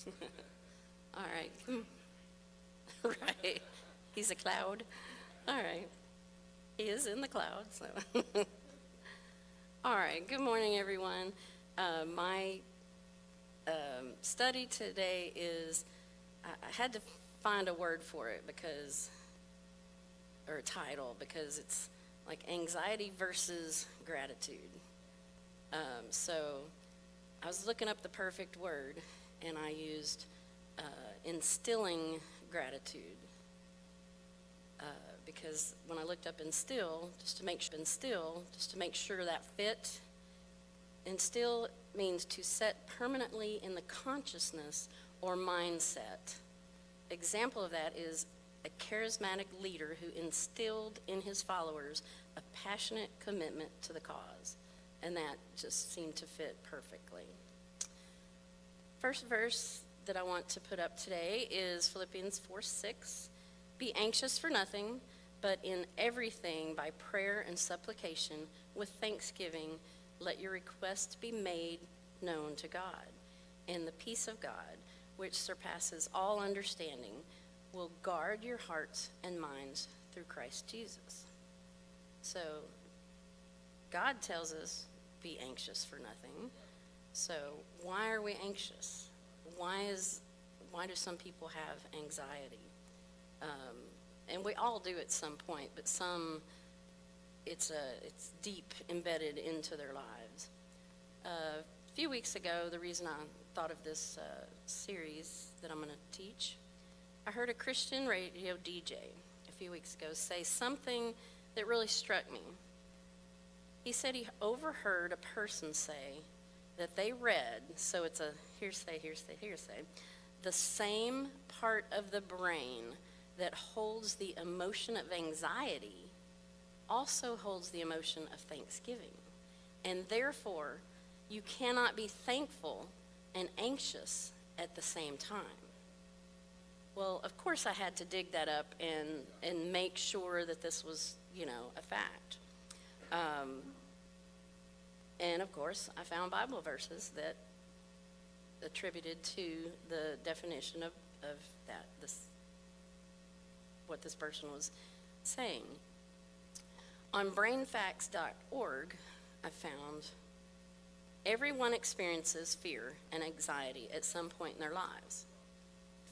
All right. Right. He's a cloud. All right. He is in the cloud. So, all right. Good morning, everyone. My study today is I had to find a word for it or a title, because it's like anxiety versus gratitude. So I was looking up the perfect word, and I used instilling gratitude. Because when I looked up instill, just to make sure that fit, instill means to set permanently in the consciousness or mindset. Example of that is a charismatic leader who instilled in his followers a passionate commitment to the cause. And that just seemed to fit perfectly. First verse that I want to put up today is Philippians 4:6. Be anxious for nothing, but in everything by prayer and supplication with thanksgiving, let your requests be made known to God. And the peace of God, which surpasses all understanding, will guard your hearts and minds through Christ Jesus. So God tells us, be anxious for nothing. So why are we anxious? Why do some people have anxiety? And we all do at some point, but some it's deep embedded into their lives. A few weeks ago, the reason I thought of this series that I'm going to teach, I heard a Christian radio DJ a few weeks ago say something that really struck me. He said he overheard a person say that they read, so it's a hearsay, the same part of the brain that holds the emotion of anxiety also holds the emotion of thanksgiving. And therefore, you cannot be thankful and anxious at the same time. Well, of course I had to dig that up and make sure that this was, a fact. And of course, I found Bible verses that attributed to the definition of that, what this person was saying. On brainfacts.org, I found everyone experiences fear and anxiety at some point in their lives.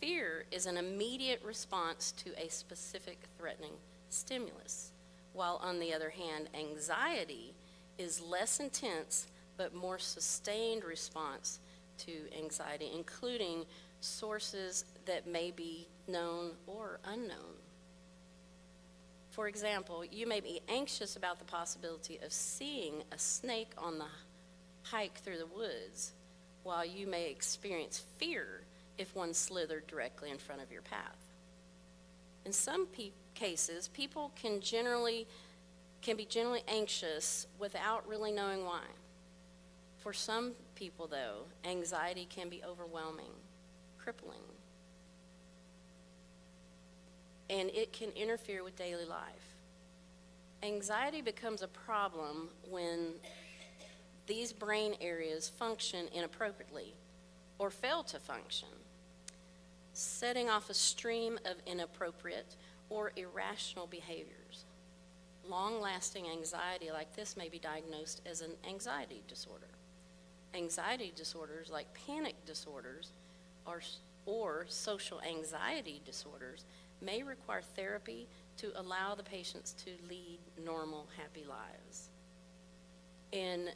Fear is an immediate response to a specific threatening stimulus, while on the other hand, anxiety is less intense but more sustained response to anxiety, including sources that may be known or unknown. For example, you may be anxious about the possibility of seeing a snake on the hike through the woods, while you may experience fear if one slithered directly in front of your path. In some cases, people can be generally anxious without really knowing why. For some people, though, anxiety can be overwhelming, crippling, and it can interfere with daily life. Anxiety becomes a problem when these brain areas function inappropriately or fail to function, setting off a stream of inappropriate or irrational behaviors. Long-lasting anxiety like this may be diagnosed as an anxiety disorder. Anxiety disorders like panic disorders or social anxiety disorders may require therapy to allow the patients to lead normal, happy lives. In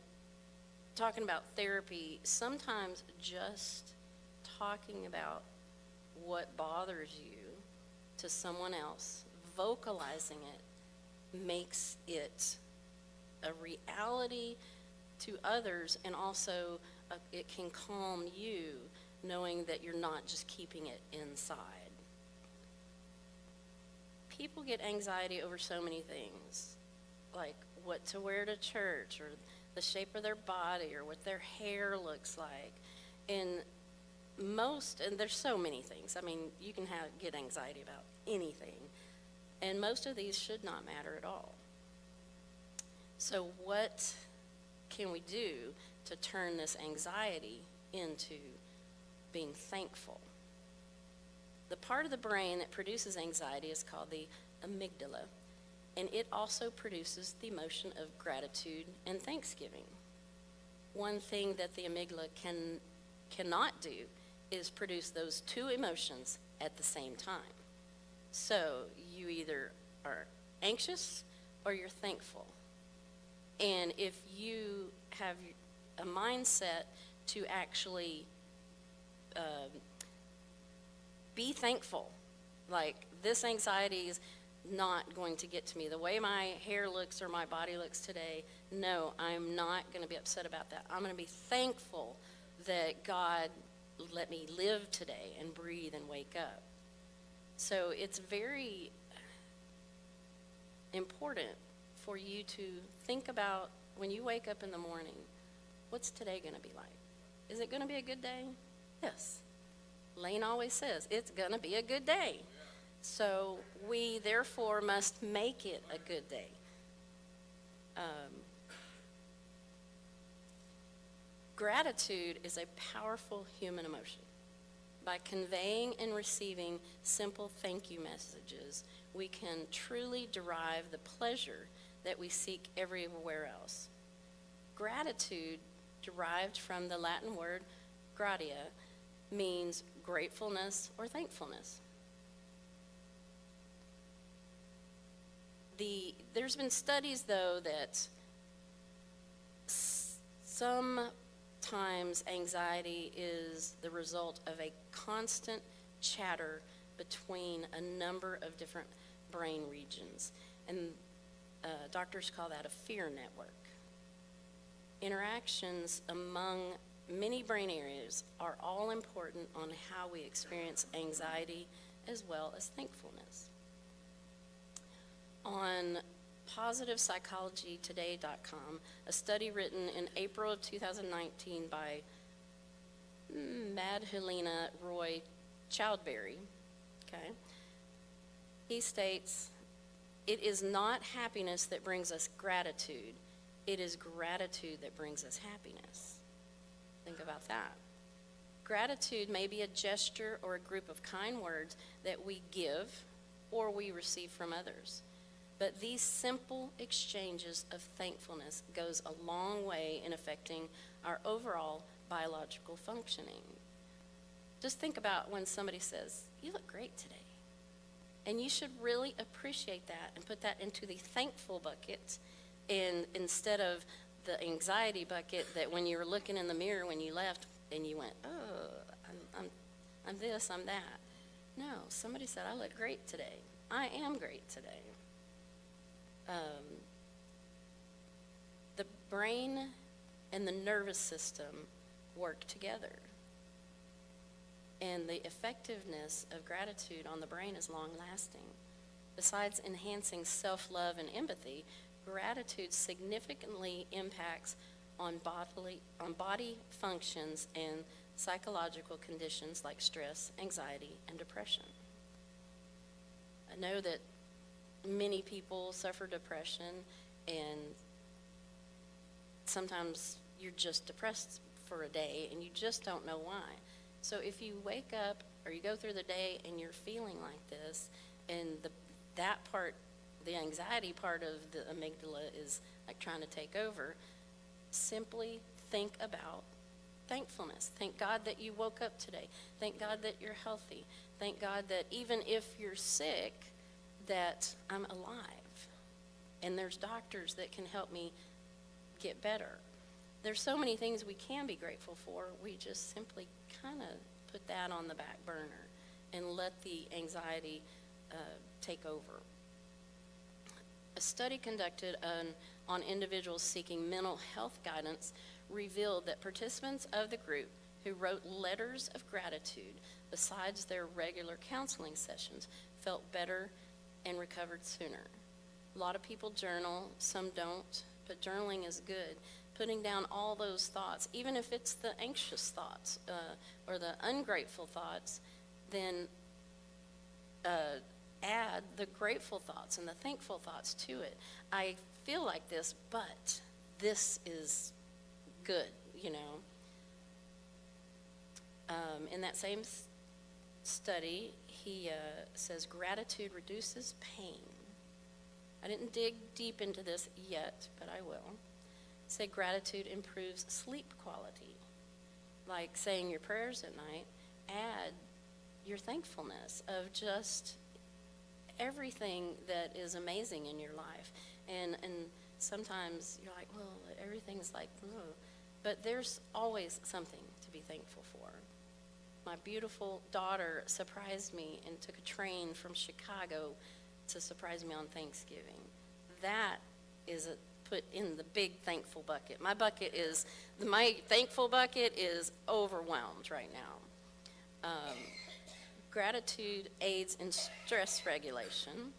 talking about therapy, sometimes just talking about what bothers you to someone else, vocalizing it, makes it a reality to others, and also it can calm you knowing that you're not just keeping it inside. People get anxiety over so many things, like what to wear to church, or the shape of their body, or what their hair looks like. And there's so many things. I mean, you can get anxiety about anything. And most of these should not matter at all. So what can we do to turn this anxiety into being thankful. The part of the brain that produces anxiety is called the amygdala, and it also produces the emotion of gratitude and thanksgiving. One thing that the amygdala cannot do is produce those two emotions at the same time. So you either are anxious or you're thankful. And if you have a mindset to actually be thankful, like this anxiety is not going to get to me. The way my hair looks or my body looks today, no, I'm not going to be upset about that. I'm going to be thankful that God let me live today and breathe and wake up. So it's very important for you to think about when you wake up in the morning, what's today going to be like? Is it going to be a good day? Yes. Lane always says, it's going to be a good day. So we therefore must make it a good day. Gratitude is a powerful human emotion. By conveying and receiving simple thank you messages, we can truly derive the pleasure that we seek everywhere else. Gratitude, derived from the Latin word gratia, means gratefulness or thankfulness. There's been studies, though, that sometimes anxiety is the result of a constant chatter between a number of different brain regions. And doctors call that a fear network. Interactions among many brain areas are all important on how we experience anxiety as well as thankfulness. On PositivePsychologyToday.com, a study written in April of 2019 by Madhulina Roy Chowdhury, okay, he states, "It is not happiness that brings us gratitude. It is gratitude that brings us happiness." Think about that. Gratitude may be a gesture or a group of kind words that we give or we receive from others. But these simple exchanges of thankfulness goes a long way in affecting our overall biological functioning. Just think about when somebody says, "You look great today." And you should really appreciate that and put that into the thankful bucket, and instead of the anxiety bucket that when you were looking in the mirror when you left and you went, "Oh, I'm this, I'm that." No, somebody said, "I look great today. I am great today." The brain and the nervous system work together. And the effectiveness of gratitude on the brain is long-lasting. Besides enhancing self-love and empathy, gratitude significantly impacts on body functions and psychological conditions like stress, anxiety, and depression. I know that many people suffer depression, and sometimes you're just depressed for a day and you just don't know why. So if you wake up or you go through the day and you're feeling like this, and that part, the anxiety part of the amygdala is like trying to take over, simply think about thankfulness. Thank God that you woke up today. Thank God that you're healthy. Thank God that even if you're sick, that I'm alive. And there's doctors that can help me get better. There's so many things we can be grateful for. We just simply kind of put that on the back burner and let the anxiety take over. A study conducted on individuals seeking mental health guidance revealed that participants of the group who wrote letters of gratitude besides their regular counseling sessions felt better and recovered sooner. A lot of people journal, some don't, but journaling is good. Putting down all those thoughts, even if it's the anxious thoughts or the ungrateful thoughts, then add the grateful thoughts and the thankful thoughts to it. I feel like this, but this is good, you know. In that same study, he says gratitude reduces pain. I didn't dig deep into this yet, but I will. Say gratitude improves sleep quality. Like saying your prayers at night, add your thankfulness of just everything that is amazing in your life. And sometimes you're like, well, everything's like, ugh. But there's always something to be thankful for. My beautiful daughter surprised me and took a train from Chicago to surprise me on Thanksgiving. That is put in the big thankful bucket. My thankful bucket is overwhelmed right now. Gratitude aids in stress regulation.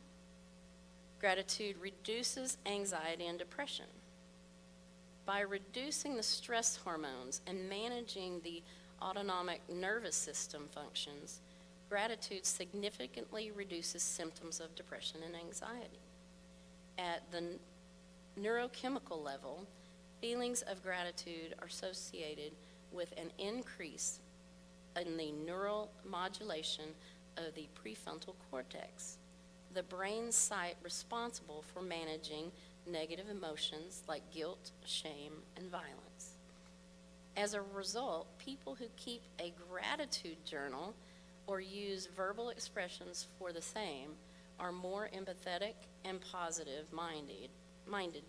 Gratitude reduces anxiety and depression. By reducing the stress hormones and managing the autonomic nervous system functions, gratitude significantly reduces symptoms of depression and anxiety. At the neurochemical level, feelings of gratitude are associated with an increase in the neural modulation of the prefrontal cortex, the brain site responsible for managing negative emotions like guilt, shame, and violence. As a result, people who keep a gratitude journal or use verbal expressions for the same are more empathetic and positive-minded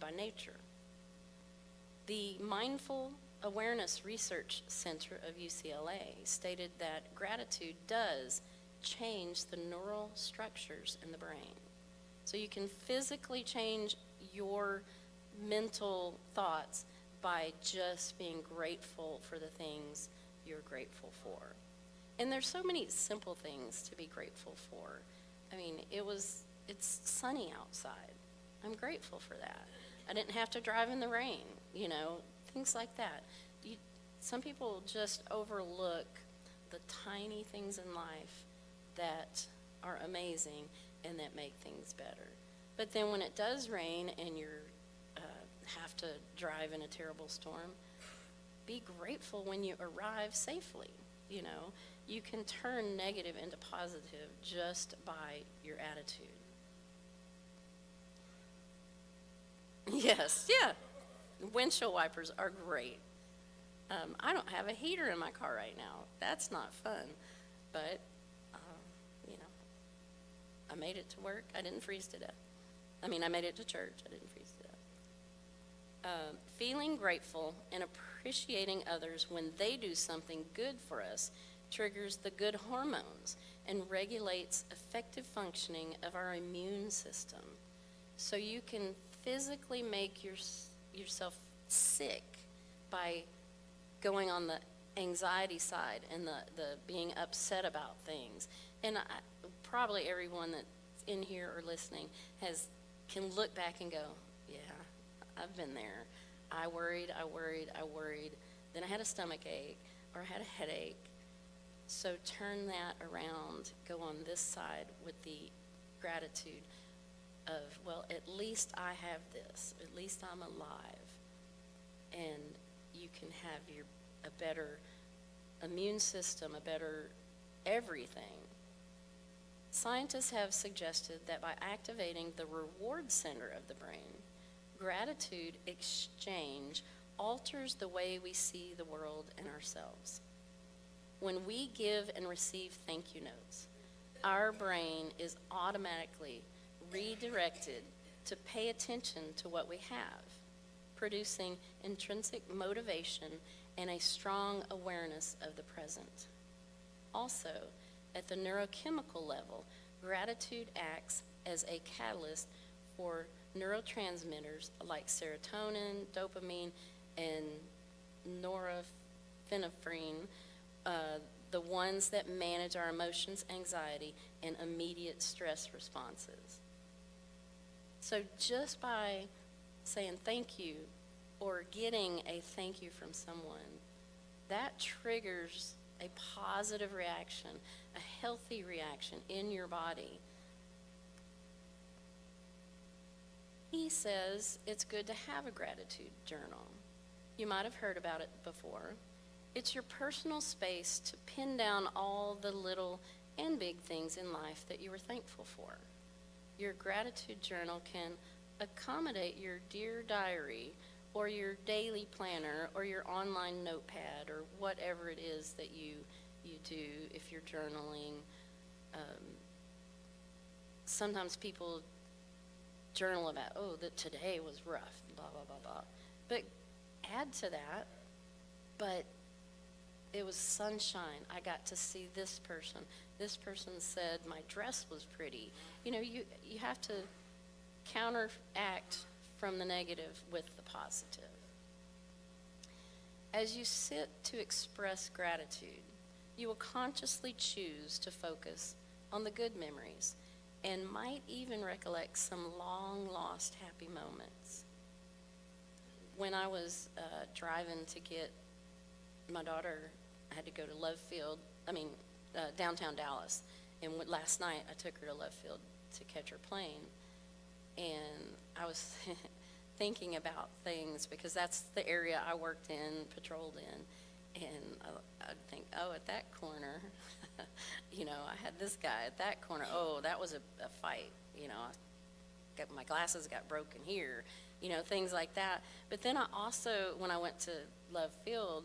by nature. The Mindful Awareness Research Center of UCLA stated that gratitude does change the neural structures in the brain. So you can physically change your mental thoughts by just being grateful for the things you're grateful for. And there's so many simple things to be grateful for. I mean, it's sunny outside. I'm grateful for that. I didn't have to drive in the rain, things like that. Some people just overlook the tiny things in life that are amazing and that make things better. But then when it does rain and you have to drive in a terrible storm, be grateful when you arrive safely. You can turn negative into positive just by your attitude. Yes, yeah. Windshield wipers are great. I don't have a heater in my car right now. That's not fun. But, I made it to work. I didn't freeze to death. I made it to church. I didn't freeze to death. Feeling grateful and appreciating others when they do something good for us triggers the good hormones and regulates effective functioning of our immune system. So you can physically make yourself sick by going on the anxiety side and the being upset about things. And probably everyone that's in here or listening can look back and go, yeah, I've been there. I worried. Then I had a stomach ache or I had a headache. So turn that around, go on this side with the gratitude of, well, at least I have this. At least I'm alive. And you can have a better immune system, a better everything. Scientists have suggested that by activating the reward center of the brain, gratitude exchange alters the way we see the world and ourselves. When we give and receive thank you notes, our brain is automatically redirected to pay attention to what we have, producing intrinsic motivation and a strong awareness of the present. Also, at the neurochemical level, gratitude acts as a catalyst for neurotransmitters like serotonin, dopamine, and norepinephrine, the ones that manage our emotions, anxiety, and immediate stress responses. So just by saying thank you or getting a thank you from someone, that triggers a positive reaction, a healthy reaction in your body. He says it's good to have a gratitude journal. You might have heard about it before. It's your personal space to pin down all the little and big things in life that you were thankful for. Your gratitude journal can accommodate your Dear Diary or your daily planner or your online notepad or whatever it is that you do if you're journaling. Sometimes people journal about, oh, that today was rough, blah, blah, blah, blah. But add to that, but it was sunshine. I got to see this person. This person said my dress was pretty. You know, you have to counteract from the negative with the positive. As you sit to express gratitude, you will consciously choose to focus on the good memories and might even recollect some long-lost happy moments. When I was driving to get my daughter, I had to go to downtown Dallas. And last night I took her to Love Field to catch her plane. And I was thinking about things because that's the area I worked in, patrolled in. And I'd think, oh, at that corner, I had this guy at that corner. Oh, that was a fight. My glasses got broken here, things like that. But then I also, when I went to Love Field,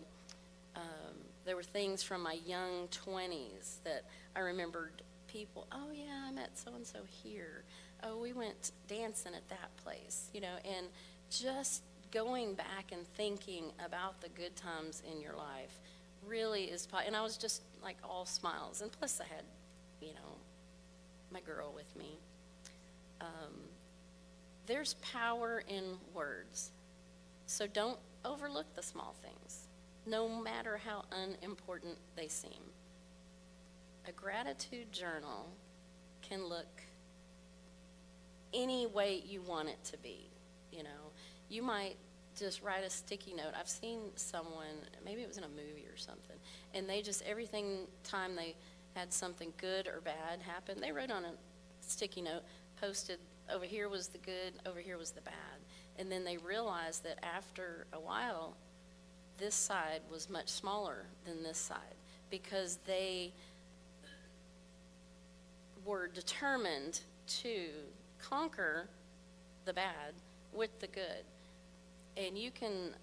there were things from my young 20s that I remembered people. Oh, yeah, I met so-and-so here. Oh, we went dancing at that place, and just going back and thinking about the good times in your life really is, and I was just like all smiles. And plus I had, my girl with me. There's power in words. So don't overlook the small things, no matter how unimportant they seem. A gratitude journal can look any way you want it to be. You might just write a sticky note. I've seen someone, maybe it was in a movie or something, and they just, time they had something good or bad happen, they wrote on a sticky note, posted, over here was the good, over here was the bad. And then they realized that after a while, this side was much smaller than this side because they were determined to conquer the bad with the good. And you can,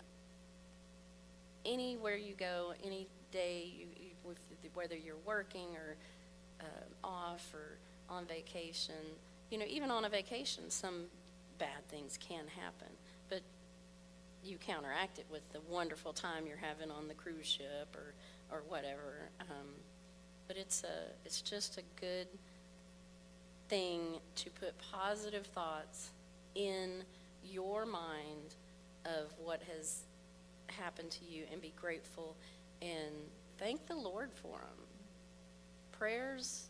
anywhere you go, any day, whether you're working or off or on vacation, even on a vacation, some bad things can happen. But you counteract it with the wonderful time you're having on the cruise ship or whatever. But it's just a good thing to put positive thoughts in your mind of what has happened to you and be grateful and thank the Lord for them. Prayers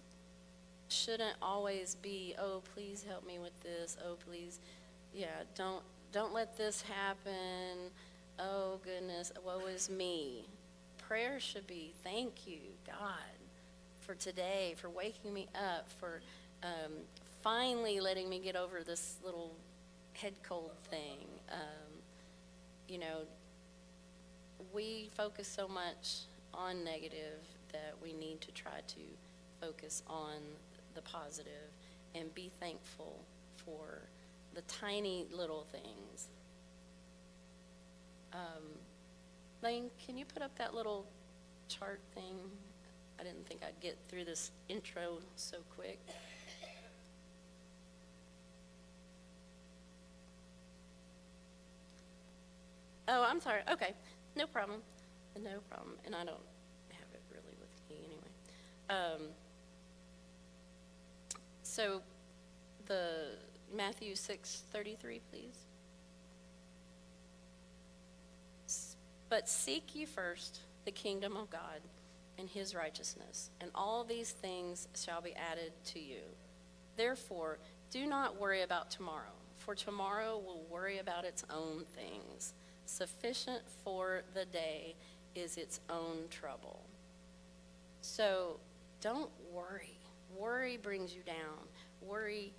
shouldn't always be, oh, please help me with this. Oh, please, don't let this happen. Oh, goodness, woe is me. Prayer should be, thank you, God, for today, for waking me up, for finally letting me get over this little head cold thing. We focus so much on negative that we need to try to focus on the positive and be thankful for the tiny little things. Lane, can you put up that little chart thing? I didn't think I'd get through this intro so quick. Oh, I'm sorry. Okay, no problem. No problem. And I don't have it really with me anyway. So the Matthew 6:33, please. But seek ye first the kingdom of God and his righteousness, and all these things shall be added to you. Therefore, do not worry about tomorrow, for tomorrow will worry about its own things. Sufficient for the day is its own trouble. So don't worry. Worry brings you down. Worry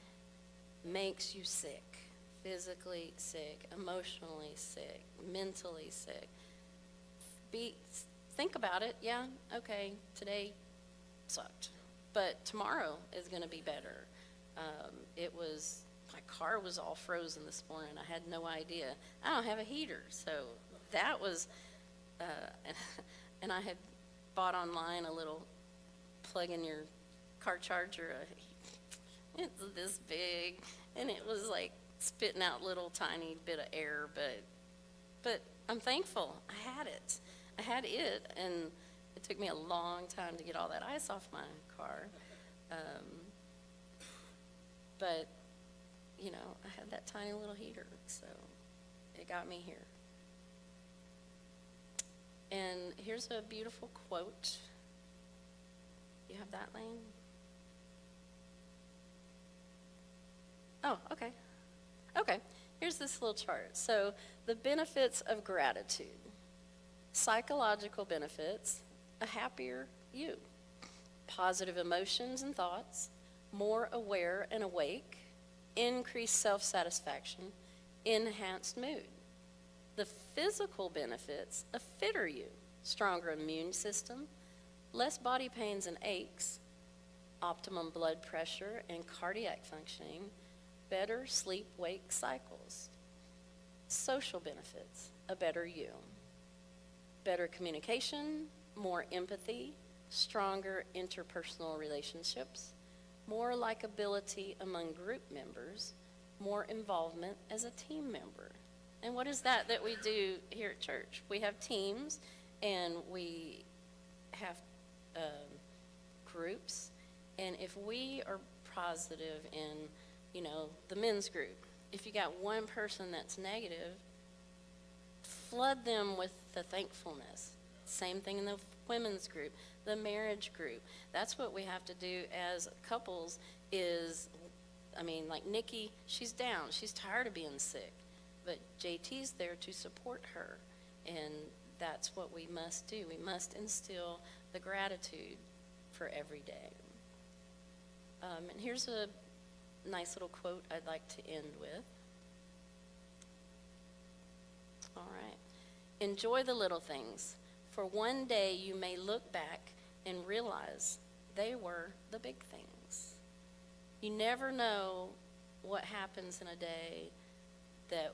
makes you sick, physically sick, emotionally sick, mentally sick. think about it. Yeah, okay, today sucked, but tomorrow is going to be better. My car was all frozen this morning. I had no idea. I don't have a heater, so that was, uh, and I had bought online a little plug in your car charger. It's this big, and it was like spitting out little tiny bit of air, but I'm thankful I had it. I had it, and it took me a long time to get all that ice off my car. But, I had that tiny little heater, so it got me here. And here's a beautiful quote. You have that, Lane? Oh, okay. Okay, here's this little chart. So the benefits of gratitude. Psychological benefits, a happier you. Positive emotions and thoughts, more aware and awake, increased self-satisfaction, enhanced mood. The physical benefits, a fitter you, stronger immune system, less body pains and aches, optimum blood pressure and cardiac functioning, better sleep-wake cycles. Social benefits, a better you. Better communication, more empathy, stronger interpersonal relationships, more likability among group members, more involvement as a team member. And what is that we do here at church? We have teams, and we have groups, and if we are positive in, the men's group, if you got one person that's negative, flood them with the thankfulness. Same thing in the women's group, the marriage group. That's what we have to do as couples is, like Nikki, she's down. She's tired of being sick. But JT's there to support her. And that's what we must do. We must instill the gratitude for every day. And here's a nice little quote I'd like to end with. All right. Enjoy the little things, for one day you may look back and realize they were the big things. You never know what happens in a day that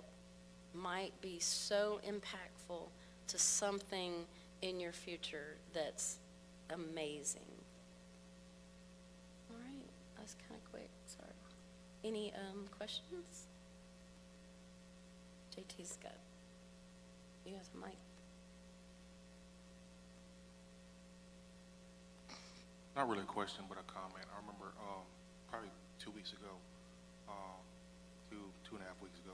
might be so impactful to something in your future that's amazing. All right, that was kind of quick, sorry. Any questions? JT's got, you have a mic. Not really a question, but a comment. I remember probably 2 weeks ago, 2.5 weeks ago,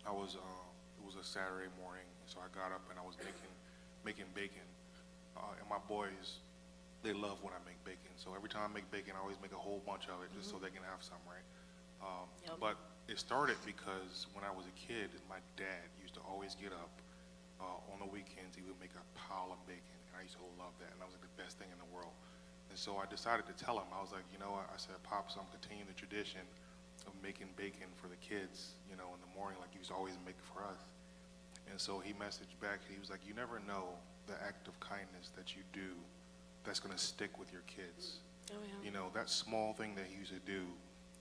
it was a Saturday morning, so I got up and I was making bacon. And my boys, they love when I make bacon. So every time I make bacon, I always make a whole bunch of it just so they can have some, right? Yep. But it started because when I was a kid, my dad used to always get up on the weekends. He would make a pile of bacon, and I used to love that, and that was like the best thing in the world. And so I decided to tell him, I was like, I said, Pops, I'm continuing the tradition of making bacon for the kids, in the morning like you used to always make for us. And so he messaged back, he was like, you never know the act of kindness that you do that's going to stick with your kids. Oh, yeah. That small thing that he used to do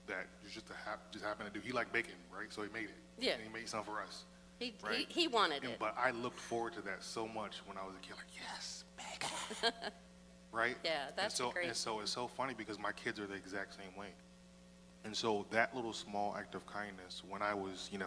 that just happened to do. He liked bacon, right? So he made it. Yeah. And he made some for us. He wanted it. But I looked forward to that so much when I was a kid, like, yes, bacon. Right? Yeah, that's great. And so it's so funny because my kids are the exact same way. And so that little small act of kindness, when I was, 10,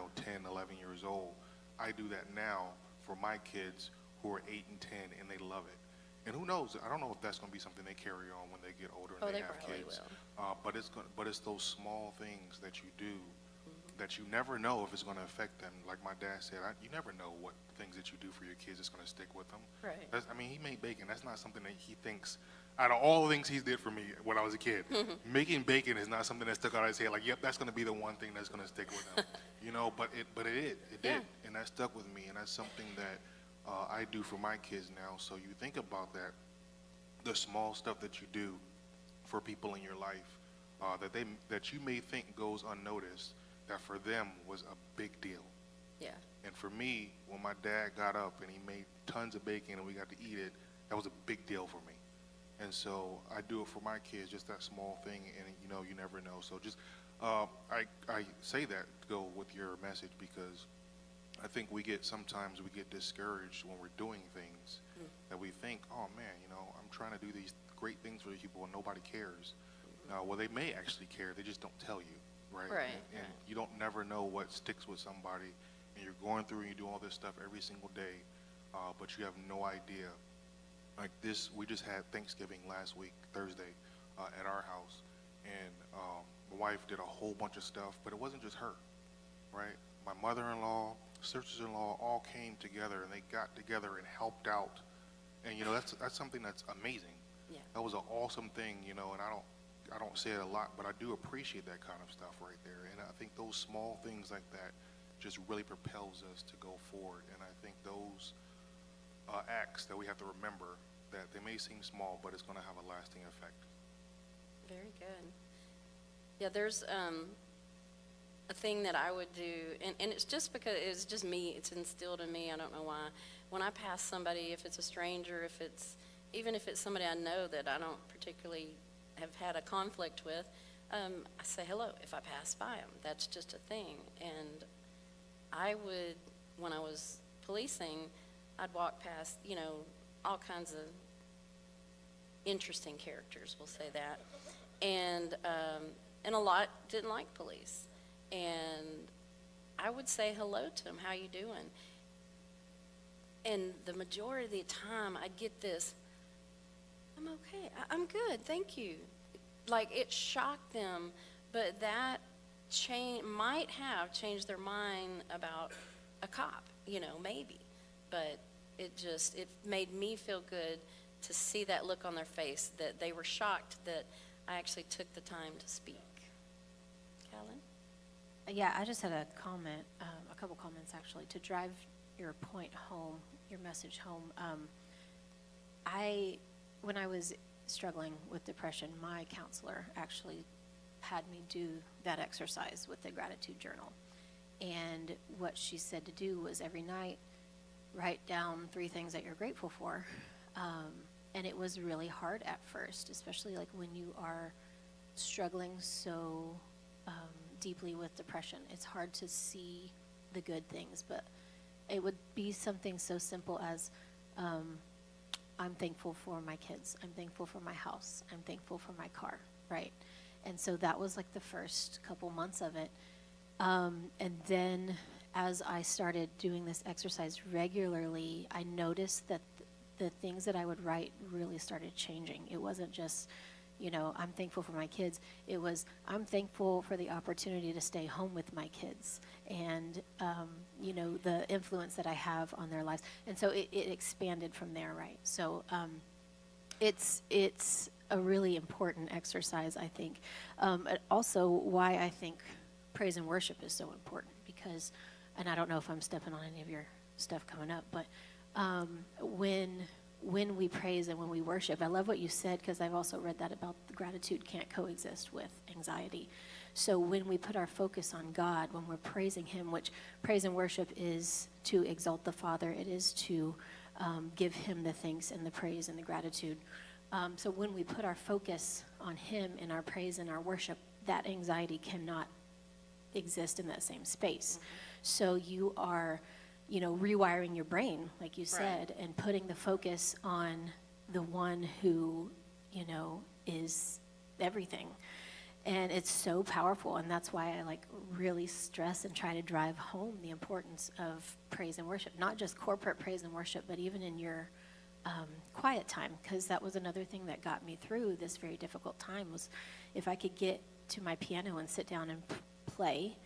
11 years old, I do that now for my kids who are 8 and 10, and they love it. And who knows? I don't know if that's going to be something they carry on when they get older and they have kids. Will. But it's those small things that you do that you never know if it's going to affect them. Like my dad said, you never know what things that you do for your kids is going to stick with them. Right. He made bacon. That's not something that he thinks, out of all the things he did for me when I was a kid, making bacon is not something that stuck out of his head. Like, yep, that's going to be the one thing that's going to stick with him. But it did. And that stuck with me. And that's something that I do for my kids now. So you think about that, the small stuff that you do for people in your life that you may think goes unnoticed, that for them was a big deal. Yeah. And for me, when my dad got up and he made tons of bacon and we got to eat it, that was a big deal for me. And so I do it for my kids, just that small thing, and you never know. So just, I say that to go with your message because I think sometimes we get discouraged when we're doing things that we think, oh man, I'm trying to do these great things for these people and nobody cares. Well, they may actually care, they just don't tell you, right? Right, And right. you don't never know what sticks with somebody, and you're going through and you do all this stuff every single day, but you have no idea. Like this, we just had Thanksgiving last week, Thursday, at our house, and my wife did a whole bunch of stuff, but it wasn't just her, right? My mother-in-law, sisters-in-law all came together, and they got together and helped out, and that's something that's amazing. Yeah. That was an awesome thing, and I don't say it a lot, but I do appreciate that kind of stuff right there, and I think those small things like that just really propels us to go forward, and I think those acts that we have to remember that they may seem small, but it's going to have a lasting effect. Very good. Yeah, there's a thing that I would do, and it's just because it's just me, it's instilled in me, I don't know why. When I pass somebody, if it's a stranger, even if it's somebody I know that I don't particularly have had a conflict with, I say hello if I pass by them. That's just a thing. And I would, when I was policing, I'd walk past, all kinds of interesting characters, we'll say that. And a lot didn't like police. And I would say hello to them, how you doing? And the majority of the time I'd get this, I'm okay, I'm good, thank you. Like it shocked them, but that might have changed their mind about a cop, maybe. But it made me feel good to see that look on their face, that they were shocked that I actually took the time to speak. Callan? Yeah, I just had a comment, a couple comments actually, to drive your point home, your message home. When I was struggling with depression, my counselor actually had me do that exercise with the gratitude journal. And what she said to do was every night, write down 3 things that you're grateful for. And it was really hard at first, especially like when you are struggling so deeply with depression. It's hard to see the good things, but it would be something so simple as I'm thankful for my kids. I'm thankful for my house. I'm thankful for my car, right? And so that was like the first couple months of it. And then as I started doing this exercise regularly, I noticed that the things that I would write really started changing. It wasn't just, I'm thankful for my kids. It was, I'm thankful for the opportunity to stay home with my kids and, the influence that I have on their lives. And so it expanded from there, right? So it's a really important exercise, I think. Also, why I think praise and worship is so important because, and I don't know if I'm stepping on any of your stuff coming up, but when we praise and when we worship, I love what you said because I've also read that about the gratitude can't coexist with anxiety. So when we put our focus on God, when we're praising Him, which praise and worship is to exalt the Father, it is to give Him the thanks and the praise and the gratitude. So when we put our focus on Him in our praise and our worship, that anxiety cannot exist in that same space. So you are rewiring your brain, like you said, Right. and putting the focus on the one who, is everything. And it's so powerful, and that's why I really stress and try to drive home the importance of praise and worship, not just corporate praise and worship, but even in your quiet time, because that was another thing that got me through this very difficult time was if I could get to my piano and sit down and play,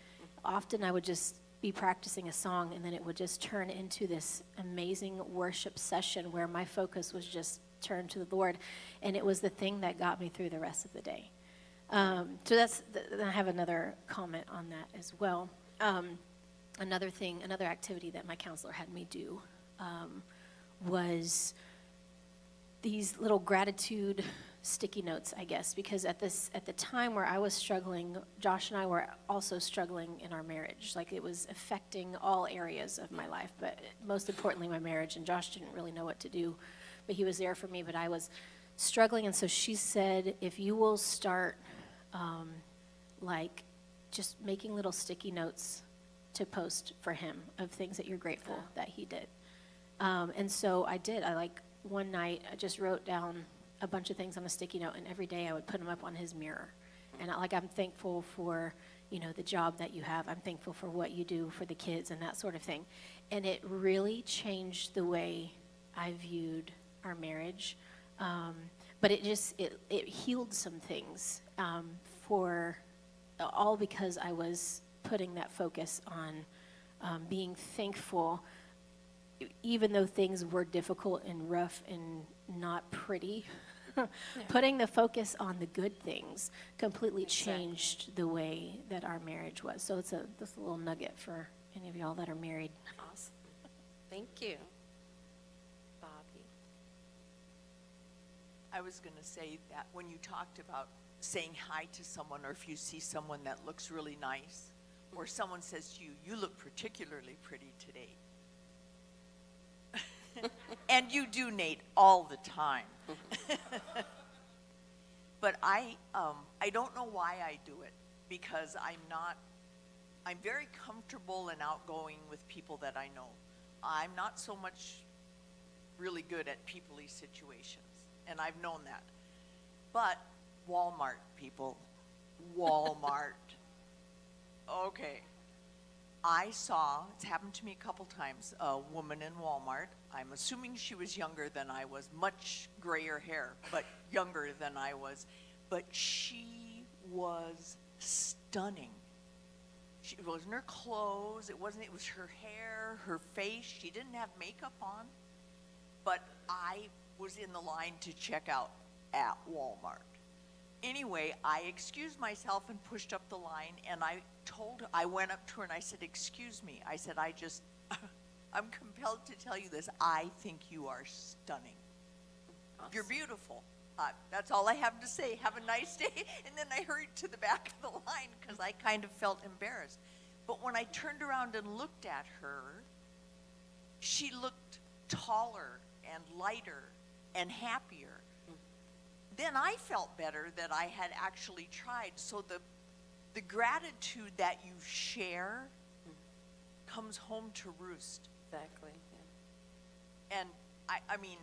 often I would just be practicing a song, and then it would just turn into this amazing worship session where my focus was just turned to the Lord, and it was the thing that got me through the rest of the day. So I have another comment on that as well. Another activity that my counselor had me do was these little gratitude sticky notes, I guess, because at the time where I was struggling, Josh and I were also struggling in our marriage. Like, it was affecting all areas of my life, but most importantly, my marriage. And Josh didn't really know what to do, but he was there for me. But I was struggling, and so she said, if you will start, like, just making little sticky notes to post for him of things that you're grateful that he did. And so I did. One night, I just wrote down a bunch of things on a sticky note, and every day I would put them up on his mirror. And I'm thankful for, the job that you have. I'm thankful for what you do for the kids and that sort of thing. And it really changed the way I viewed our marriage. But it healed some things, all because I was putting that focus on being thankful, even though things were difficult and rough and not pretty. Putting the focus on the good things completely changed the way that our marriage was. So it's this little nugget for any of y'all that are married. Awesome. Thank you. Bobby? I was going to say that when you talked about saying hi to someone, or if you see someone that looks really nice, or someone says to you, you look particularly pretty today. And you do, Nate, all the time. But I don't know why I do it, because I'm very comfortable and outgoing with people that I know. I'm not so much really good at people-y situations, and I've known that. But Walmart, people, Walmart. Okay. It's happened to me a couple times, a woman in Walmart. I'm assuming she was younger than I was, much grayer hair, but younger than I was. But she was stunning. It wasn't her clothes, it was her hair, her face. She didn't have makeup on. But I was in the line to check out at Walmart. Anyway, I excused myself and pushed up the line, and I went up to her and I said, excuse me. I said, I'm compelled to tell you this. I think you are stunning. Awesome. You're beautiful. That's all I have to say. Have a nice day. And then I hurried to the back of the line because I kind of felt embarrassed. But when I turned around and looked at her, she looked taller and lighter and happier. Then I felt better that I had actually tried. So the gratitude that you share comes home to roost. Exactly. Yeah. And I mean,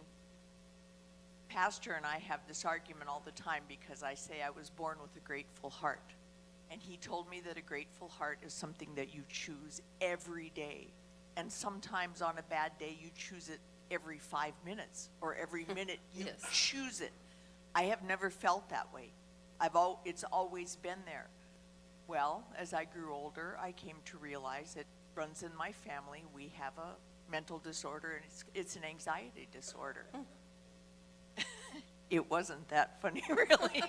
Pastor and I have this argument all the time because I say I was born with a grateful heart. And he told me that a grateful heart is something that you choose every day. And sometimes on a bad day, you choose it every 5 minutes, or every minute you Yes. choose it. I have never felt that way. It's always been there. Well, as I grew older, I came to realize it runs in my family. We have a mental disorder, and it's an anxiety disorder. It wasn't that funny, really.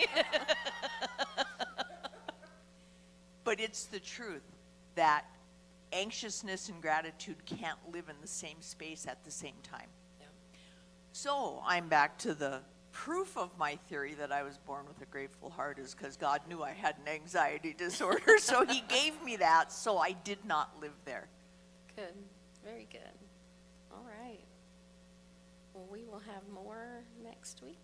But it's the truth that anxiousness and gratitude can't live in the same space at the same time. Yeah. So I'm back to the proof of my theory that I was born with a grateful heart is because God knew I had an anxiety disorder, so he gave me that, so I did not live there. Good. Very good. All right. Well, we will have more next week.